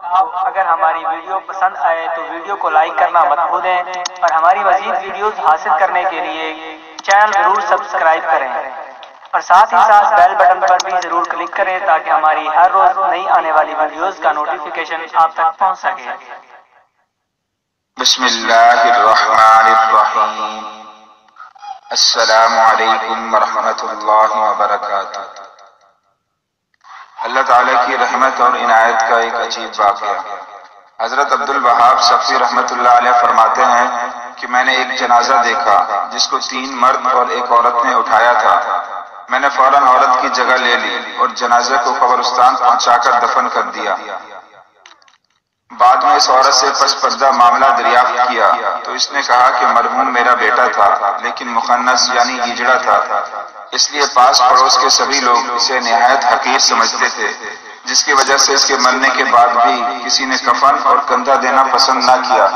اگر ہماری ویڈیو پسند آئے تو ویڈیو کو لائک کرنا مت بھولیں، اور ہماری مزید ویڈیوز حاصل کرنے کے لیے چینل ضرور سبسکرائب کریں، اور ساتھ ہی ساتھ بیل بٹن پر بھی ضرور کلک کریں تاکہ ہماری ہر روز نئی آنے والی ویڈیوز کا نوٹیفیکیشن آپ تک پہنچ سکے۔ بسم اللہ الرحمن الرحیم۔ السلام علیکم ورحمۃ اللہ وبرکاتہ۔ اللہ تعالیٰ کی رحمت اور عنایت کا ایک عجیب واقعہ۔ حضرت عبدالوہاب صفی رحمۃ اللہ علیہ فرماتے ہیں کہ میں نے ایک جنازہ دیکھا جس کو 3 مرد اور ایک عورت نے اٹھایا تھا۔ میں نے فوراً عورت کی جگہ لے لی اور جنازے کو قبرستان پہنچا کر دفن کر دیا۔ بعد میں اس عورت سے پس پردہ معاملہ دریافت کیا تو اس نے کہا کہ مرحوم میرا بیٹا تھا، لیکن مخنث یعنی ہجڑا تھا، اس لیے پاس پڑوس کے سبھی لوگ اسے نہایت حقیر سمجھتے تھے، جس کی وجہ سے اس کے مرنے کے بعد بھی کسی نے کفن اور کندھا دینا پسند نہ کیا۔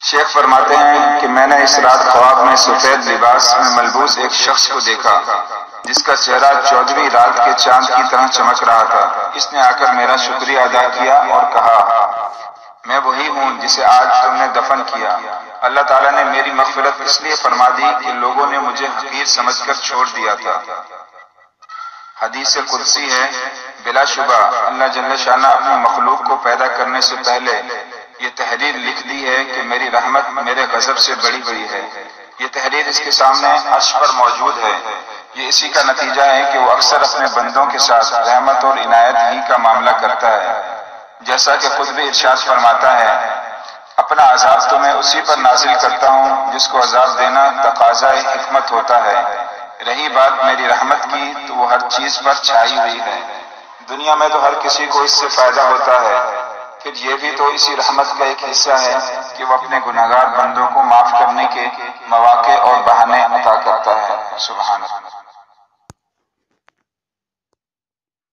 شیخ فرماتے ہیں کہ میں نے اس رات خواب میں سفید لباس میں ملبوس ایک شخص کو دیکھا جس کا چہرہ 14ویں رات کے چاند کی طرح چمک رہا تھا۔ اس نے آ کر میرا شکریہ ادا کیا اور کہا، میں وہی ہوں جسے آج تم نے دفن کیا۔ اللہ تعالیٰ نے میری مغفرت اس لیے فرما دی کہ لوگوں نے مجھے حقیر سمجھ کر چھوڑ دیا تھا۔ حدیث قدسی ہے، بلا شبہ اللہ جل شانہ اپنی مخلوق کو پیدا کرنے سے پہلے یہ تحریر لکھ دی ہے کہ میری رحمت میرے غضب سے بڑی ہوئی ہے۔ یہ تحریر اس کے سامنے عرش پر موجود ہے۔ یہ اسی کا نتیجہ ہے کہ وہ اکثر اپنے بندوں کے ساتھ رحمت اور عنایت ہی کا معاملہ کرتا ہے، جیسا کہ خود بھی ارشاد فرماتا ہے، اپنا عذاب تو میں اسی پر نازل کرتا ہوں جس کو عذاب دینا تقاضا حکمت ہوتا ہے۔ رہی بات میری رحمت کی تو وہ ہر چیز پر چھائی ہوئی ہے۔ دنیا میں تو ہر کسی کو اس سے فائدہ ہوتا ہے، پھر یہ بھی تو اسی رحمت کا ایک حصہ ہے کہ وہ اپنے گناہگار بندوں کو معاف کرنے کے مواقع اور بہانے عطا کرتا ہے۔ سبحان اللہ۔